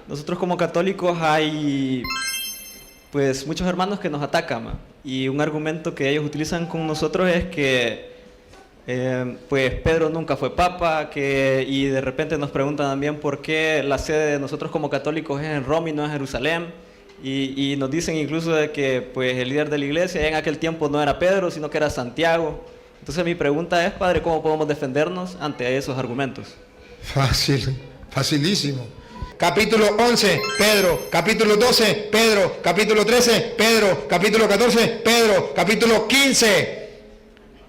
nosotros como católicos hay pues muchos hermanos que nos atacan, ¿ma? Y un argumento que ellos utilizan con nosotros es que pues Pedro nunca fue papa, y de repente nos preguntan también por qué la sede de nosotros como católicos es en Roma y no en Jerusalén, y nos dicen incluso de que pues el líder de la iglesia en aquel tiempo no era Pedro, sino que era Santiago. Entonces mi pregunta es, padre, ¿cómo podemos defendernos ante esos argumentos? Fácil, facilísimo. Capítulo 11, Pedro. Capítulo 12, Pedro. Capítulo 13, Pedro. Capítulo 14, Pedro. Capítulo 15.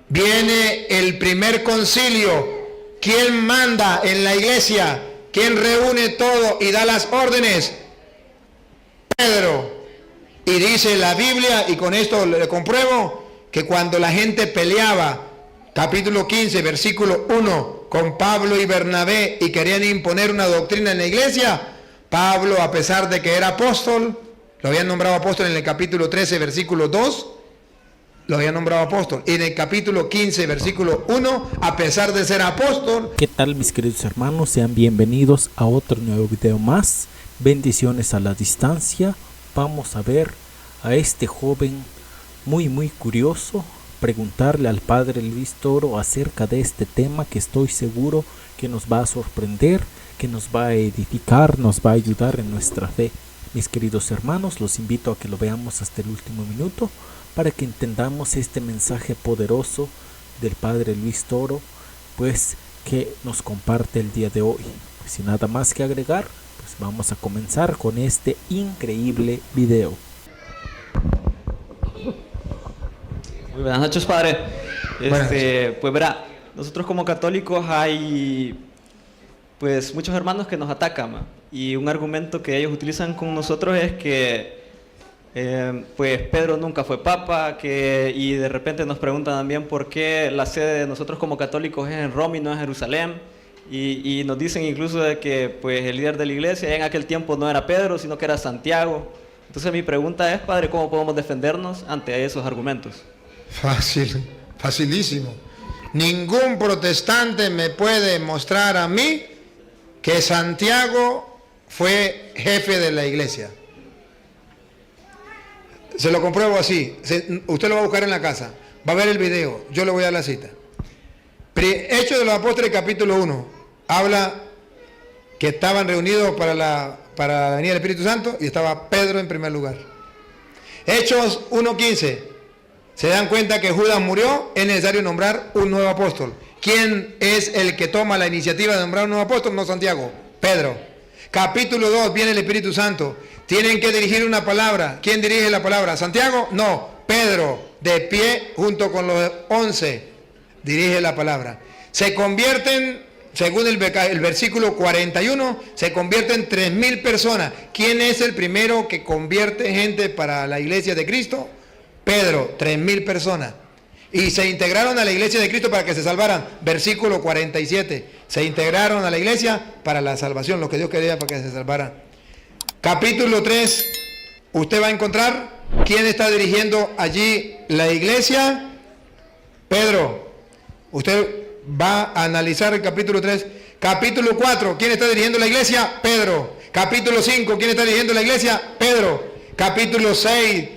Viene el primer concilio. ¿Quién manda en la iglesia? ¿Quién reúne todo y da las órdenes? Pedro. Y dice la Biblia, y con esto le compruebo, que cuando la gente peleaba, capítulo 15, versículo 1, con Pablo y Bernabé, y querían imponer una doctrina en la iglesia, Pablo, a pesar de que era apóstol, lo habían nombrado apóstol en el capítulo 13, versículo 2, lo habían nombrado apóstol. Y en el capítulo 15, versículo 1, a pesar de ser apóstol. ¿Qué tal, mis queridos hermanos? Sean bienvenidos a otro nuevo video más. Bendiciones a la distancia. Vamos a ver a este joven muy curioso, preguntarle al padre Luis Toro acerca de este tema que estoy seguro que nos va a sorprender, que nos va a edificar, nos va a ayudar en nuestra fe. Mis queridos hermanos, los invito a que lo veamos hasta el último minuto para que entendamos este mensaje poderoso del padre Luis Toro, pues que nos comparte el día de hoy. Pues sin nada más que agregar, pues vamos a comenzar con este increíble video. Muy buenas noches, padre. Pues verá, nosotros como católicos hay pues muchos hermanos que nos atacan, ¿ma? Y un argumento que ellos utilizan con nosotros es que pues Pedro nunca fue papa, y de repente nos preguntan también por qué la sede de nosotros como católicos es en Roma y no en Jerusalén, y nos dicen incluso de que pues el líder de la iglesia en aquel tiempo no era Pedro, sino que era Santiago. Entonces mi pregunta es, padre, ¿cómo podemos defendernos ante esos argumentos? Fácil, facilísimo. Ningún protestante me puede mostrar a mí que Santiago fue jefe de la iglesia. Se lo compruebo así. Usted lo va a buscar en la casa. Va a ver el video. Yo le voy a dar la cita. Hechos de los Apóstoles, capítulo 1. Habla que estaban reunidos para la venida del Espíritu Santo y estaba Pedro en primer lugar. Hechos 1:15. Se dan cuenta que Judas murió, es necesario nombrar un nuevo apóstol. ¿Quién es el que toma la iniciativa de nombrar un nuevo apóstol? No Santiago, Pedro. Capítulo 2, viene el Espíritu Santo. Tienen que dirigir una palabra. ¿Quién dirige la palabra? ¿Santiago? No, Pedro, de pie junto con los 11, dirige la palabra. Se convierten, según el versículo 41, se convierten 3,000 personas. ¿Quién es el primero que convierte gente para la iglesia de Cristo? Pedro, 3,000 personas. Y se integraron a la iglesia de Cristo para que se salvaran. Versículo 47. Se integraron a la iglesia para la salvación, lo que Dios quería para que se salvaran. Capítulo 3. Usted va a encontrar quién está dirigiendo allí la iglesia. Pedro. Usted va a analizar el capítulo 3. Capítulo 4. ¿Quién está dirigiendo la iglesia? Pedro. Capítulo 5. ¿Quién está dirigiendo la iglesia? Pedro. Capítulo 6.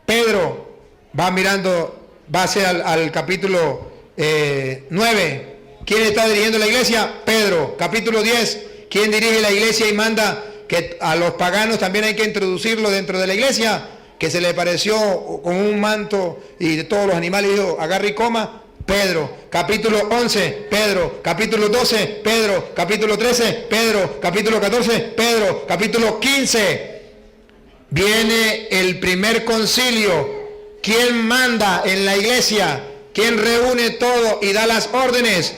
Pedro va mirando, va hacia al capítulo 9. ¿Quién está dirigiendo la iglesia? Pedro. Capítulo 10. ¿Quién dirige la iglesia y manda que a los paganos también hay que introducirlo dentro de la iglesia? Que se le pareció con un manto y de todos los animales y dijo, agarre y coma. Pedro. Capítulo 11, Pedro. Capítulo 12, Pedro. Capítulo 13, Pedro. Capítulo 14, Pedro. Capítulo 15. Viene el primer concilio. ¿Quién manda en la iglesia? ¿Quién reúne todo y da las órdenes?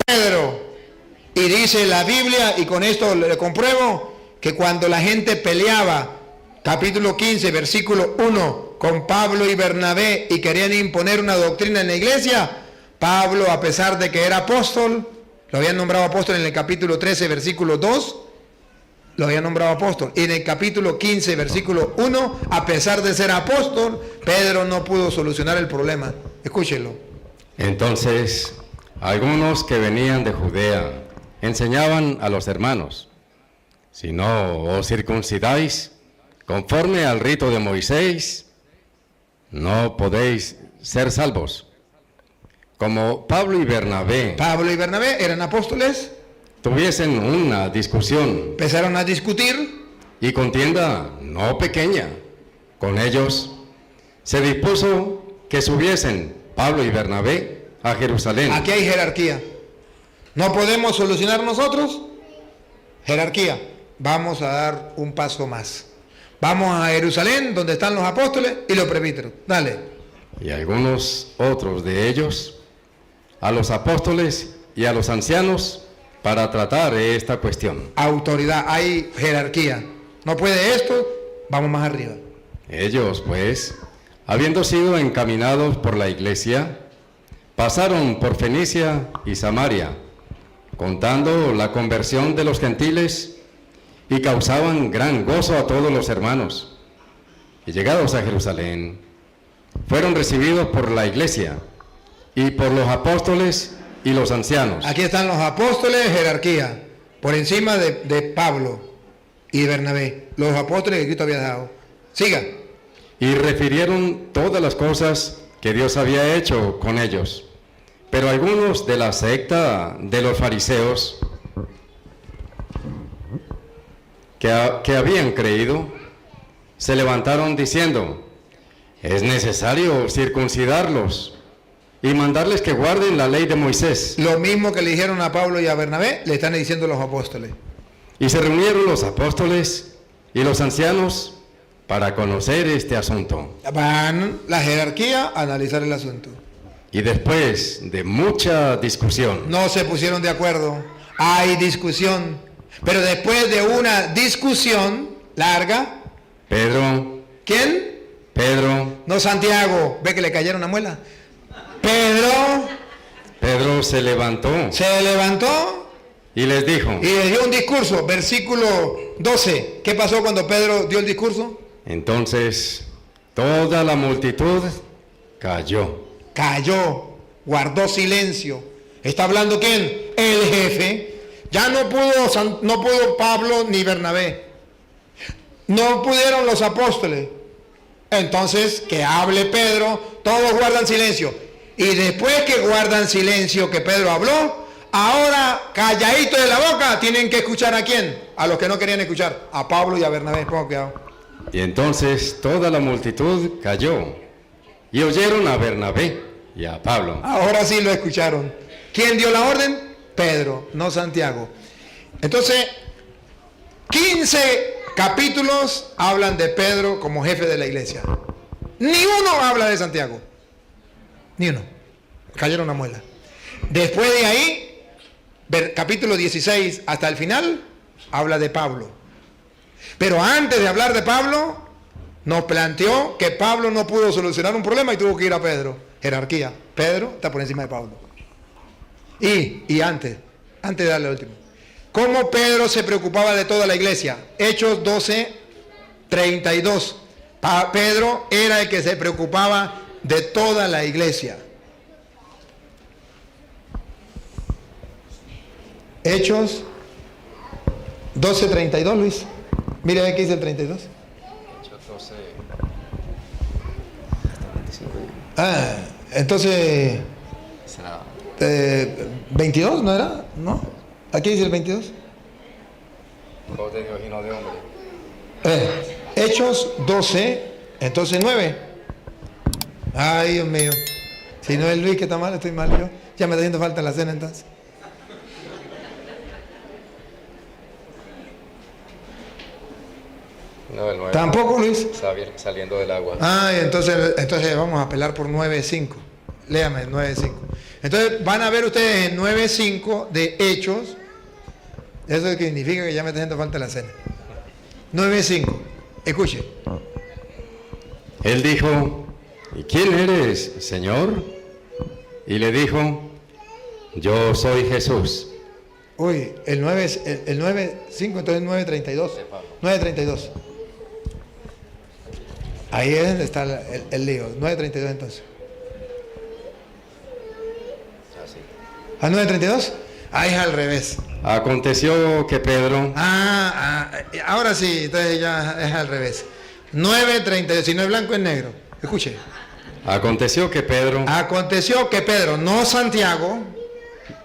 Pedro. Y dice la Biblia, y con esto le compruebo, que cuando la gente peleaba, capítulo 15, versículo 1, con Pablo y Bernabé, y querían imponer una doctrina en la iglesia, Pablo, a pesar de que era apóstol, lo habían nombrado apóstol en el capítulo 13, versículo 2, lo había nombrado apóstol. Y en el capítulo 15, versículo 1, a pesar de ser apóstol, Pedro no pudo solucionar el problema. Escúchelo. Entonces, algunos que venían de Judea enseñaban a los hermanos: si no os circuncidáis conforme al rito de Moisés, no podéis ser salvos. Como Pablo y Bernabé eran apóstoles, tuviesen una discusión empezaron a discutir. y contienda no pequeña con ellos, se dispuso que subiesen Pablo y Bernabé a Jerusalén. Aquí hay jerarquía. No podemos solucionar nosotros. Jerarquía. Vamos a dar un paso más. Vamos a Jerusalén, donde están los apóstoles y los presbíteros. Dale. Y algunos otros de ellos a los apóstoles y a los ancianos para tratar esta cuestión. Autoridad, hay jerarquía. No puede esto, vamos más arriba. Ellos, pues, habiendo sido encaminados por la iglesia, pasaron por Fenicia y Samaria, contando la conversión de los gentiles, y causaban gran gozo a todos los hermanos. Y llegados a Jerusalén, fueron recibidos por la iglesia y por los apóstoles y los ancianos. Aquí están los apóstoles, jerarquía, por encima de Pablo y Bernabé, los apóstoles que Cristo había dado. Siga. Y refirieron todas las cosas que Dios había hecho con ellos. Pero algunos de la secta de los fariseos que habían creído, se levantaron diciendo: es necesario circuncidarlos y mandarles que guarden la ley de Moisés. Lo mismo que le dijeron a Pablo y a Bernabé, le están diciendo los apóstoles. Y se reunieron los apóstoles y los ancianos para conocer este asunto. Van la jerarquía a analizar el asunto. Y después de mucha discusión, No se pusieron de acuerdo. Hay discusión. Pero después de una discusión larga, Pedro, ¿quién? No Santiago. ¿Ve que le cayeron una muela? Pedro se levantó Se levantó y les dijo. y le dio un discurso. Versículo 12. ¿Qué pasó cuando Pedro dio el discurso? Entonces toda la multitud cayó. Cayó, guardó silencio. ¿Está hablando quién? El jefe. Ya no pudo Pablo ni Bernabé. No pudieron los apóstoles. Entonces, que hable Pedro, todos guardan silencio. Y después que guardan silencio, que Pedro habló, ahora calladito de la boca, tienen que escuchar ¿a quién? A los que no querían escuchar, a Pablo y a Bernabé. Pongan cuidado. Y entonces toda la multitud cayó y oyeron a Bernabé y a Pablo. Ahora sí lo escucharon. ¿Quién dio la orden? Pedro, no Santiago. Entonces, 15 capítulos hablan de Pedro como jefe de la iglesia. Ni uno habla de Santiago. Ni uno. Cayeron una muela. Después de ahí, capítulo 16 hasta el final, habla de Pablo. Pero antes de hablar de Pablo, nos planteó que Pablo no pudo solucionar un problema y tuvo que ir a Pedro. Jerarquía. Pedro está por encima de Pablo. Y antes de darle el último. ¿Cómo Pedro se preocupaba de toda la iglesia? Hechos 12, 32. Pedro era el que se preocupaba de toda la iglesia. Hechos 12, 32, Luis. Mire qué dice el 32. Hechos 12. Entonces... Será 22, ¿no era? ¿No? ¿Aquí dice el 22? voz de Dios y no de hombre. Hechos 12, entonces 9. Ay, Dios mío. Si no es Luis que está mal, estoy mal yo. Ya me está haciendo falta la cena entonces. No, el 9. Tampoco, Luis. Saliendo del agua. Ay, entonces vamos a apelar por 9.5. Léame, 9.5. Entonces van a ver ustedes en 9.5 de Hechos. Eso significa que ya me está haciendo falta la cena. 9.5. Escuche. Él dijo: ¿y quién eres, Señor? Y le dijo: yo soy Jesús. Uy, el 9.5, entonces 9.32. 9.32. Ahí es donde está el lío. 9.32 entonces. ¿A 9.32? Ah, es al revés. Aconteció que Pedro, Ahora sí, entonces ya es al revés. 9:32, si no es blanco es negro. Escuche. aconteció que Pedro, Aconteció que Pedro, no Santiago.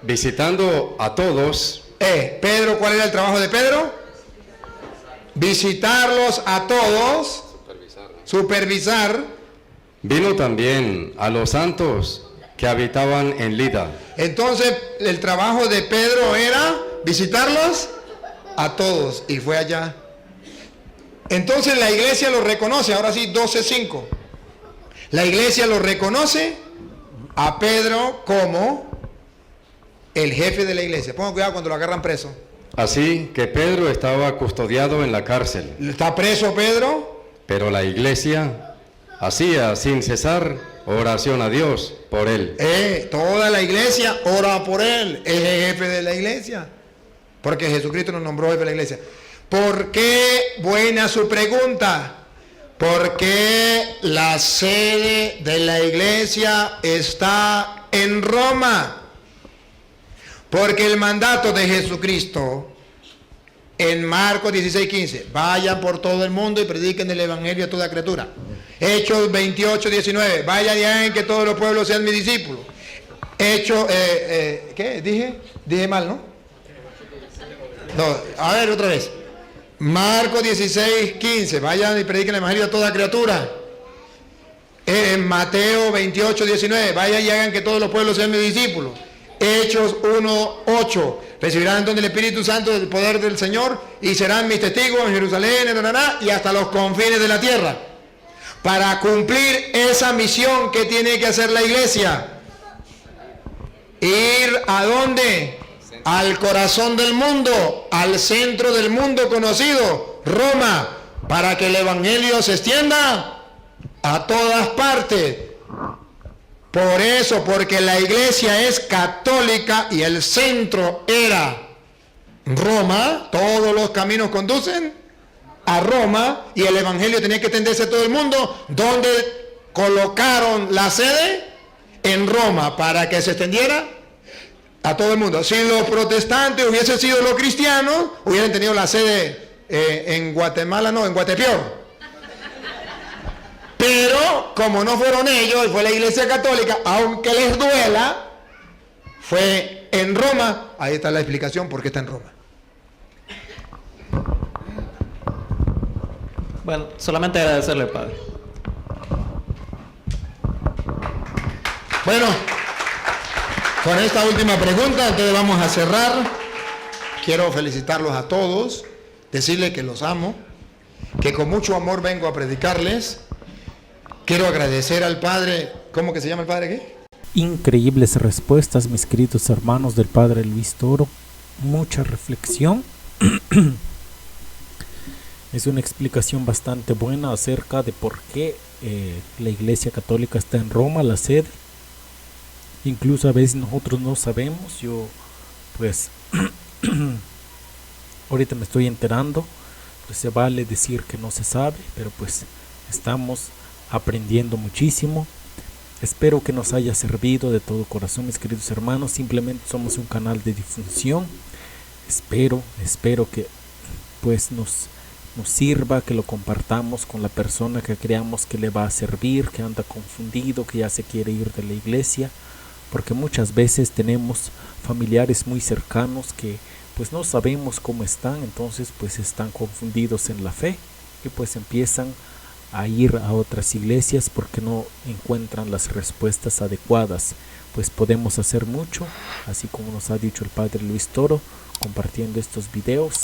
visitando a todos, Pedro, ¿cuál era el trabajo de Pedro? Visitarlos a todos, supervisar. vino también a los santos que habitaban en Lida. Entonces, el trabajo de Pedro era visitarlos a todos, y fue allá. Entonces la iglesia lo reconoce, ahora sí, 12:5. La iglesia lo reconoce a Pedro como el jefe de la iglesia. Pongan cuidado cuando lo agarran preso. Así que Pedro estaba custodiado en la cárcel, ¿Está preso Pedro? pero la iglesia hacía sin cesar oración a Dios por él. Toda la iglesia ora por él. Es el jefe de la iglesia. Porque Jesucristo nos nombró jefe de la iglesia. ¿Por qué? Buena su pregunta. ¿Por qué la sede de la iglesia está en Roma? Porque el mandato de Jesucristo en Marcos 16:15, vayan por todo el mundo y prediquen el evangelio a toda criatura. Hechos 28:19, vayan y hagan que todos los pueblos sean mis discípulos. Hechos, ¿qué? Dije mal, ¿no? No, a ver otra vez. Marcos 16:15, vayan y prediquen el evangelio a toda criatura. En Mateo 28:19, vayan y hagan que todos los pueblos sean mis discípulos. Hechos 1:8, recibirán entonces el Espíritu Santo del poder del Señor y serán mis testigos en Jerusalén, y hasta los confines de la tierra. Para cumplir esa misión que tiene que hacer la iglesia, ir ¿a dónde? Al corazón del mundo, al centro del mundo conocido, Roma, para que el evangelio se extienda a todas partes. Por eso, porque la iglesia es católica y el centro era Roma, todos los caminos conducen a Roma y el evangelio tenía que extenderse a todo el mundo. ¿Dónde colocaron la sede? En Roma, para que se extendiera a todo el mundo. Si los protestantes hubiesen sido los cristianos, hubieran tenido la sede en Guatemala, no, en Guatepeor. Pero como no fueron ellos, fue la iglesia católica, aunque les duela, fue en Roma. Ahí está la explicación por qué está en Roma. Bueno, solamente agradecerle, padre. Bueno, con esta última pregunta, entonces vamos a cerrar. Quiero felicitarlos a todos, decirles que los amo, que con mucho amor vengo a predicarles. Quiero agradecer al padre, ¿cómo que se llama el padre qué? Increíbles respuestas, mis queridos hermanos, del padre Luis Toro. Mucha reflexión. Es una explicación bastante buena acerca de por qué la iglesia católica está en Roma, la sede. Incluso a veces nosotros no sabemos. Yo pues ahorita me estoy enterando. Pues se vale decir que no se sabe, pero pues estamos aprendiendo muchísimo. Espero que nos haya servido de todo corazón, mis queridos hermanos. Simplemente somos un canal de difusión. Espero que pues nos sirva, que lo compartamos con la persona que creamos que le va a servir, que anda confundido, que ya se quiere ir de la iglesia, porque muchas veces tenemos familiares muy cercanos que pues no sabemos cómo están, entonces pues están confundidos en la fe y pues empiezan a ir a otras iglesias porque no encuentran las respuestas adecuadas. Pues podemos hacer mucho, así como nos ha dicho el padre Luis Toro, compartiendo estos videos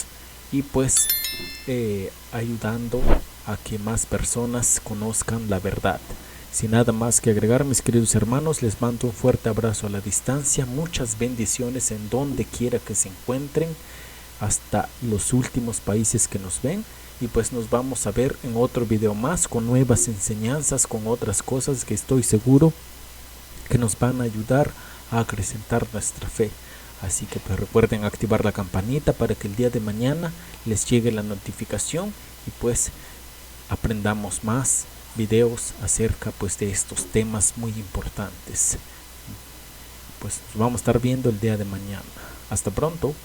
y pues ayudando a que más personas conozcan la verdad. Sin nada más que agregar, mis queridos hermanos, les mando un fuerte abrazo a la distancia, muchas bendiciones en donde quiera que se encuentren, hasta los últimos países que nos ven. Y pues nos vamos a ver en otro video más con nuevas enseñanzas, con otras cosas que estoy seguro que nos van a ayudar a acrecentar nuestra fe. Así que pues recuerden activar la campanita para que el día de mañana les llegue la notificación y pues aprendamos más videos acerca pues de estos temas muy importantes. Pues nos vamos a estar viendo el día de mañana. Hasta pronto.